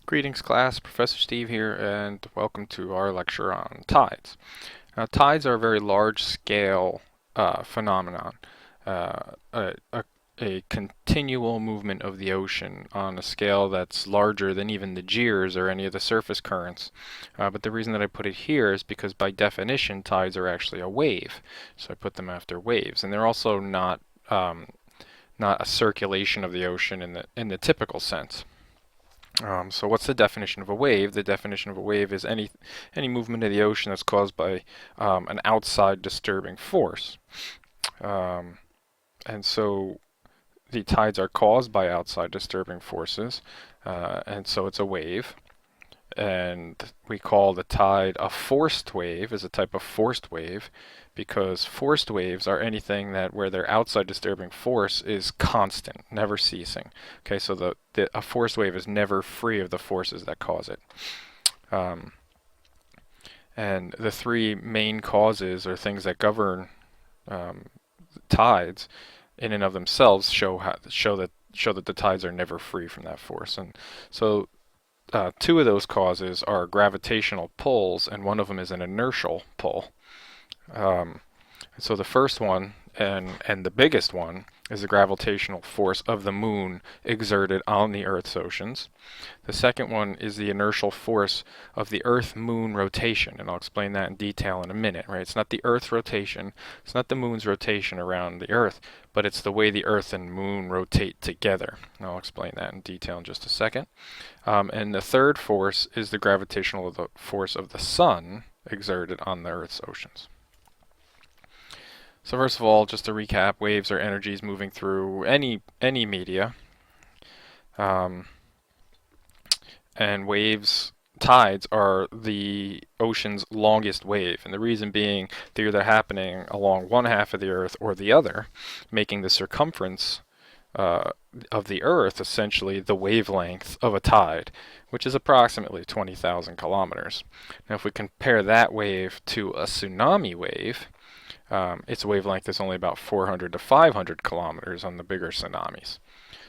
Greetings class, Professor Steve here, and welcome to our lecture on tides. Now, tides are a very large scale phenomenon, a continual movement of the ocean on a scale that's larger than even the gears or any of the surface currents. But the reason that I put it here is because by definition tides are actually a wave, so I put them after waves, and they're also not a circulation of the ocean in the typical sense. So what's the definition of a wave? The definition of a wave is any movement of the ocean that's caused by an outside disturbing force. Um, and so the tides are caused by outside disturbing forces, and so it's a wave. And we call the tide a forced wave, is a type of forced wave, because forced waves are anything that where their outside disturbing force is constant, never ceasing. Okay, so a forced wave is never free of the forces that cause it. And the three main causes or things that govern tides in and of themselves show that the tides are never free from that force. And so two of those causes are gravitational pulls, and one of them is an inertial pull. So the first one, and the biggest one, is the gravitational force of the moon exerted on the Earth's oceans. The second one is the inertial force of the Earth-Moon rotation, and I'll explain that in detail in a minute, right? It's not the Earth's rotation, it's not the moon's rotation around the Earth, but it's the way the Earth and moon rotate together. And I'll explain that in detail in just a second. And the third force is the gravitational force of the sun exerted on the Earth's oceans. So first of all, just to recap, waves are energies moving through any media. And tides are the ocean's longest wave. And the reason being, they're either happening along one half of the Earth or the other, making the circumference of the Earth essentially the wavelength of a tide, which is approximately 20,000 kilometers. Now if we compare that wave to a tsunami wave, its wavelength is only about 400 to 500 kilometers on the bigger tsunamis.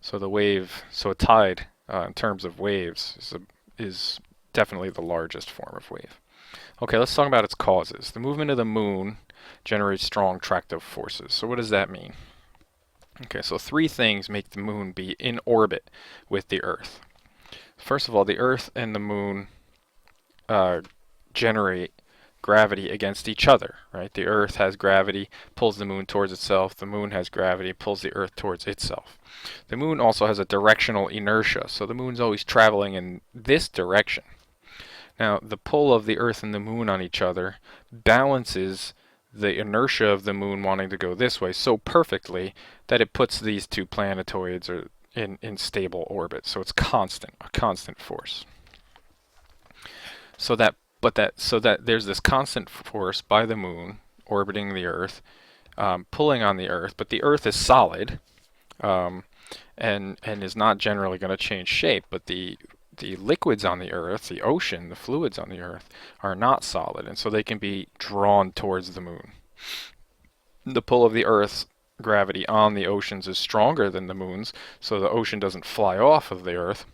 So a tide, in terms of waves, is definitely the largest form of wave. Okay, let's talk about its causes. The movement of the moon generates strong tractive forces. So what does that mean? Okay, so three things make the moon be in orbit with the Earth. First of all, the Earth and the moon generate gravity against each other, right? The Earth has gravity, pulls the moon towards itself. The moon has gravity, pulls the Earth towards itself. The moon also has a directional inertia, so the moon's always traveling in this direction. Now, the pull of the Earth and the moon on each other balances the inertia of the moon wanting to go this way so perfectly that it puts these two planetoids in stable orbit. So it's a constant force. So that there's this constant force by the moon orbiting the Earth, pulling on the Earth, but the Earth is solid, and is not generally going to change shape. But the liquids on the Earth, the ocean, the fluids on the Earth, are not solid, and so they can be drawn towards the moon. The pull of the Earth's gravity on the oceans is stronger than the moon's, so the ocean doesn't fly off of the Earth.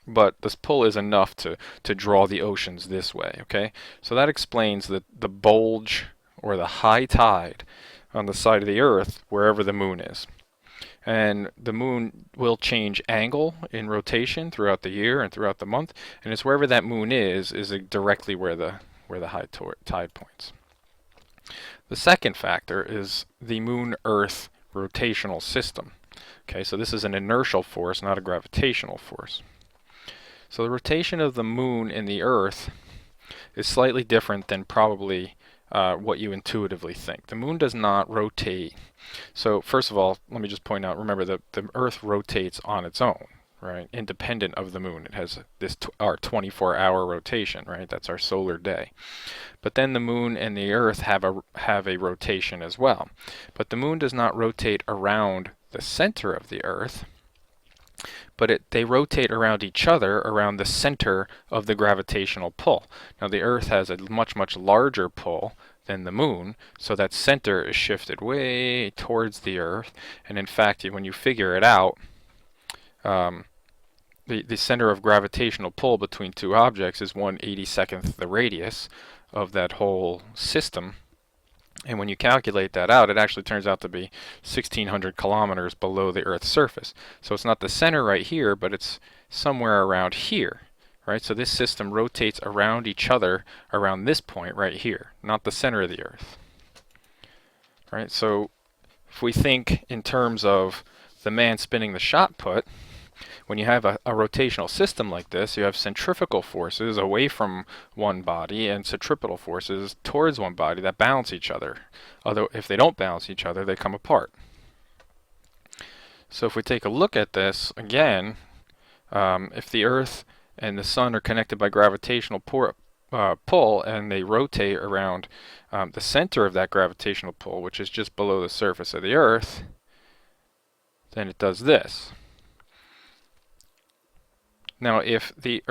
But this pull is enough to draw the oceans this way, okay? So that explains the bulge or the high tide on the side of the Earth wherever the moon is. And the moon will change angle in rotation throughout the year and throughout the month, and it's wherever that moon is directly where the high tide points. The second factor is the moon-Earth rotational system. Okay, so this is an inertial force, not a gravitational force. So the rotation of the moon and the Earth is slightly different than probably what you intuitively think. The moon does not rotate. So first of all, let me just point out, remember that the Earth rotates on its own, right? Independent of the moon. It has our 24-hour rotation, right? That's our solar day. But then the moon and the Earth have a rotation as well. But the moon does not rotate around the center of the Earth, but they rotate around each other around the center of the gravitational pull. Now the Earth has a much larger pull than the moon, so that center is shifted way towards the Earth, and in fact when you figure it out, the center of gravitational pull between two objects is 1/82nd the radius of that whole system. And when you calculate that out, it actually turns out to be 1,600 kilometers below the Earth's surface. So it's not the center right here, but it's somewhere around here, right? So this system rotates around each other around this point right here, not the center of the Earth, right? So if we think in terms of the man spinning the shot put, when you have a rotational system like this, you have centrifugal forces away from one body and centripetal forces towards one body that balance each other. Although if they don't balance each other, they come apart. So if we take a look at this again, if the Earth and the Sun are connected by gravitational pull and they rotate around the center of that gravitational pull, which is just below the surface of the Earth, then it does this. Now, if the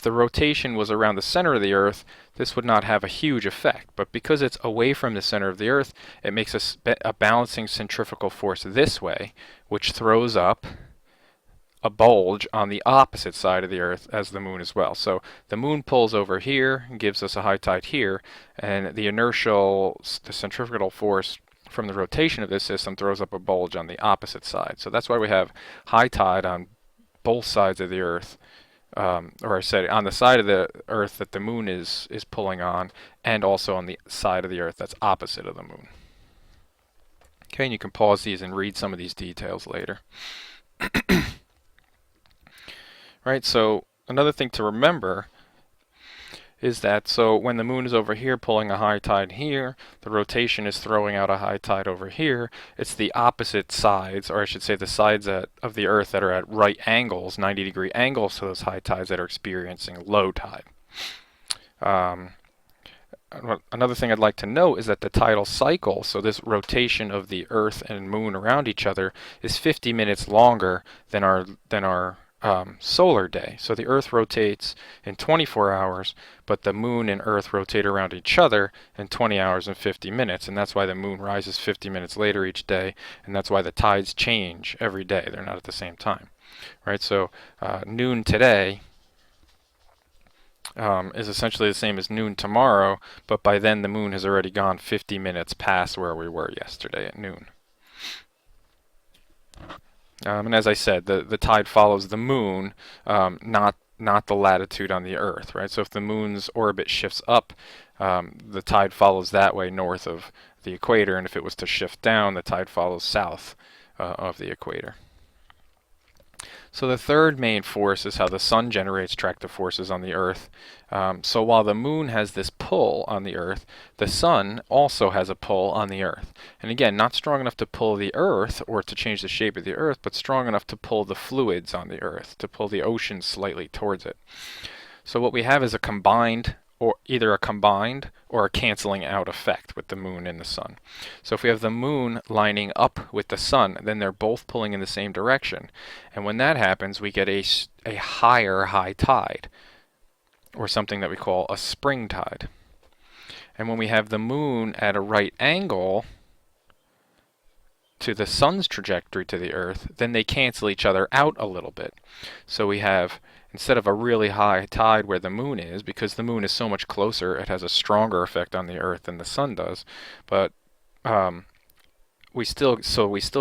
rotation was around the center of the Earth, this would not have a huge effect. But because it's away from the center of the Earth, it makes a balancing centrifugal force this way, which throws up a bulge on the opposite side of the Earth as the Moon as well. So the Moon pulls over here and gives us a high tide here, and the centrifugal force from the rotation of this system throws up a bulge on the opposite side. So that's why we have high tide on both sides of the Earth, or I said on the side of the Earth that the Moon is pulling on, and also on the side of the Earth that's opposite of the Moon. Okay, and you can pause these and read some of these details later. Right, so another thing to remember is that so when the Moon is over here pulling a high tide here, the rotation is throwing out a high tide over here. It's the opposite sides, or I should say the sides of the Earth that are at right angles, 90-degree angles to those high tides, that are experiencing low tide. Another thing I'd like to note is that the tidal cycle, so this rotation of the Earth and Moon around each other, is 50 minutes longer than our solar day. So the Earth rotates in 24 hours, but the Moon and Earth rotate around each other in 20 hours and 50 minutes, and that's why the Moon rises 50 minutes later each day, and that's why the tides change every day. They're not at the same time, right? So noon today is essentially the same as noon tomorrow, but by then the Moon has already gone 50 minutes past where we were yesterday at noon. And as I said, the tide follows the Moon, not the latitude on the Earth, right? So if the Moon's orbit shifts up, the tide follows that way north of the equator, and if it was to shift down, the tide follows south of the equator. So the third main force is how the Sun generates tractive forces on the Earth. So while the Moon has this pull on the Earth, the Sun also has a pull on the Earth. And again, not strong enough to pull the Earth or to change the shape of the Earth, but strong enough to pull the fluids on the Earth, to pull the ocean slightly towards it. So what we have is either a combined or a canceling out effect with the Moon and the Sun. So if we have the Moon lining up with the Sun, then they're both pulling in the same direction. And when that happens, we get a higher high tide, or something that we call a spring tide. And when we have the Moon at a right angle to the Sun's trajectory to the Earth, then they cancel each other out a little bit. So we have, instead of a really high tide where the Moon is, because the Moon is so much closer, it has a stronger effect on the Earth than the Sun does. But we still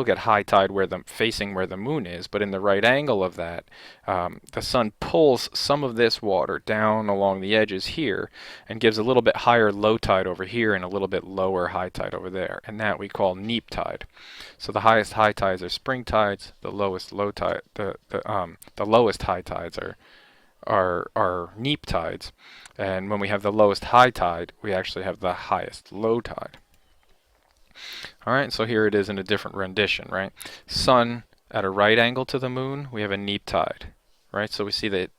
get high tide facing where the Moon is, but in the right angle of that, the Sun pulls some of this water down along the edges here and gives a little bit higher low tide over here and a little bit lower high tide over there, and that we call neap tide. So the highest high tides are spring tides, the lowest lowest high tides are neap tides, and when we have the lowest high tide, we actually have the highest low tide. Alright, so here it is in a different rendition, right? Sun at a right angle to the Moon, we have a neap tide, right? So we see that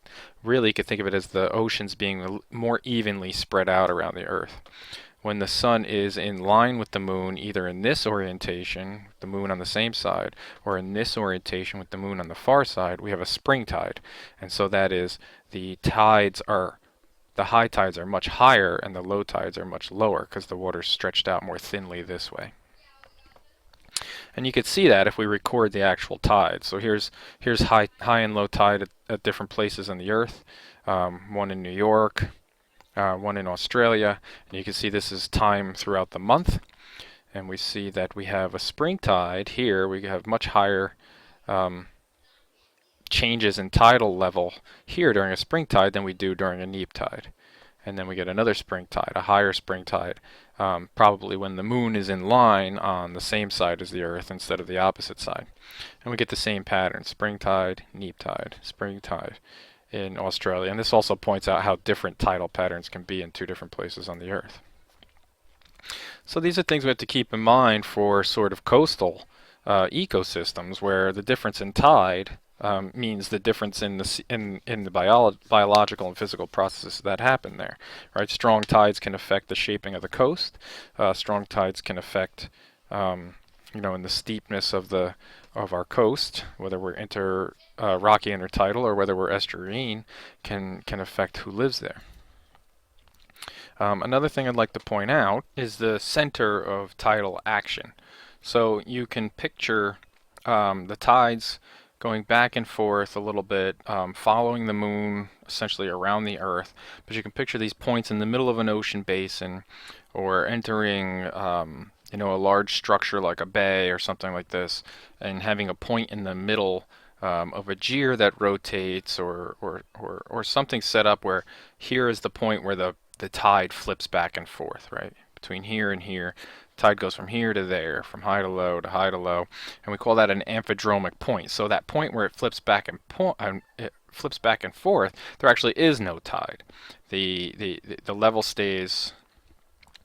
really you could think of it as the oceans being more evenly spread out around the Earth. When the Sun is in line with the Moon, either in this orientation, the Moon on the same side, or in this orientation with the Moon on the far side, we have a spring tide. And so that is the high tides are much higher and the low tides are much lower because the water's stretched out more thinly this way. And you could see that if we record the actual tide. So here's high and low tide at different places on the Earth. One in New York, one in Australia, and you can see this is time throughout the month. And we see that we have a spring tide here. We have much higher changes in tidal level here during a spring tide than we do during a neap tide. And then we get another spring tide, a higher spring tide, probably when the moon is in line on the same side as the Earth instead of the opposite side. And we get the same pattern, spring tide, neap tide, spring tide in Australia. And this also points out how different tidal patterns can be in two different places on the Earth. So these are things we have to keep in mind for sort of coastal ecosystems, where the difference in tide means the difference in the biological and physical processes that happen there. Right? Strong tides can affect the shaping of the coast. Strong tides can affect, in the steepness of our coast, whether we're rocky intertidal or whether we're estuarine, can affect who lives there. Another thing I'd like to point out is the center of tidal action. So you can picture the tides going back and forth a little bit, following the moon essentially around the Earth. But you can picture these points in the middle of an ocean basin, or entering a large structure like a bay or something like this, and having a point in the middle of a gear that rotates, or something set up where here is the point where the tide flips back and forth, right? Between here and here. Tide goes from here to there, from high to low to high to low, and we call that an amphidromic point. So that point where it flips back and forth, there actually is no tide. The level stays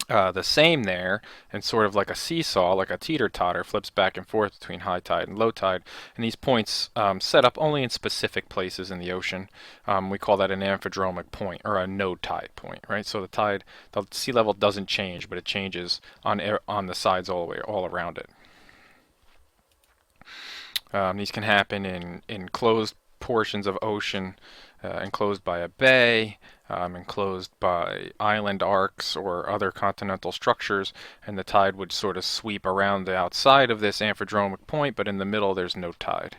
the same there, and sort of like a seesaw, like a teeter-totter, flips back and forth between high tide and low tide. And these points set up only in specific places in the ocean. We call that an amphidromic point, or a no tide point, right? So the sea level doesn't change, but it changes on the sides all around it. These can happen in closed portions of ocean, enclosed by a bay, enclosed by island arcs or other continental structures, and the tide would sort of sweep around the outside of this amphidromic point, but in the middle there's no tide.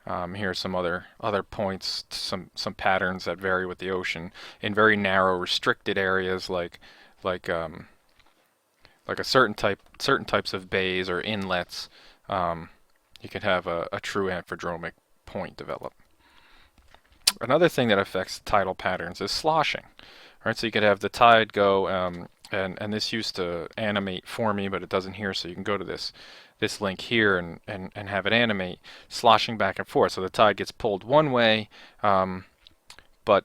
Here are some other points, some patterns that vary with the ocean in very narrow, restricted areas, like a certain types of bays or inlets. You can have a true amphidromic point develop. Another thing that affects tidal patterns is sloshing. Right, so you could have the tide go, and this used to animate for me, but it doesn't here, so you can go to this link here and have it animate, sloshing back and forth. So the tide gets pulled one way, but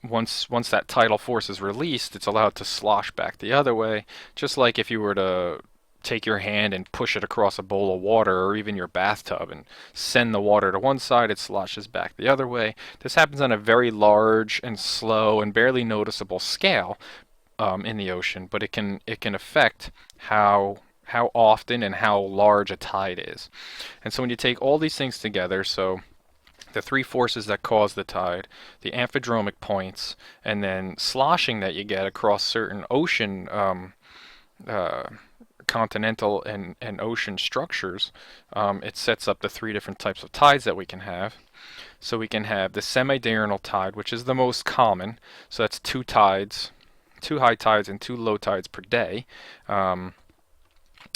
once that tidal force is released, it's allowed to slosh back the other way, just like if you were to take your hand and push it across a bowl of water, or even your bathtub, and send the water to one side, it sloshes back the other way. This happens on a very large and slow and barely noticeable scale in the ocean, but it can affect how often and how large a tide is. And so when you take all these things together, so the three forces that cause the tide, the amphidromic points, and then sloshing that you get across certain ocean continental and ocean structures, it sets up the three different types of tides that we can have. So we can have the semi-diurnal tide, which is the most common. So that's two high tides and two low tides per day.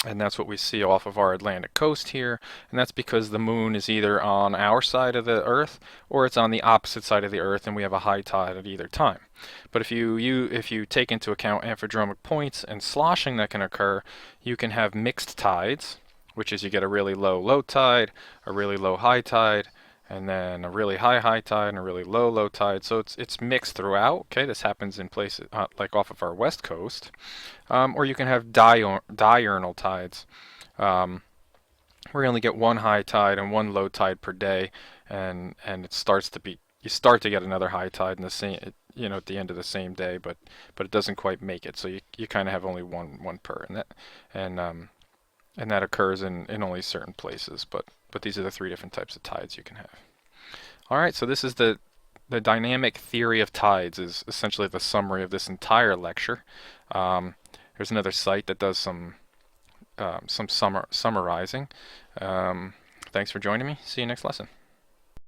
And that's what we see off of our Atlantic coast here. And that's because the moon is either on our side of the Earth or it's on the opposite side of the Earth, and we have a high tide at either time. But if you take into account amphidromic points and sloshing that can occur, you can have mixed tides, which is you get a really low tide, a really low high tide, and then a really high tide and a really low tide. So it's mixed throughout. Okay, this happens in places like off of our west coast, or you can have diurnal tides, where you only get one high tide and one low tide per day, and you start to get another high tide in the same at the end of the same day, but it doesn't quite make it. So you kind of have only one per, and that occurs in only certain places, but these are the three different types of tides you can have. All right, so this is the dynamic theory of tides, is essentially the summary of this entire lecture. There's another site that does some some summarizing. Thanks for joining me. See you next lesson.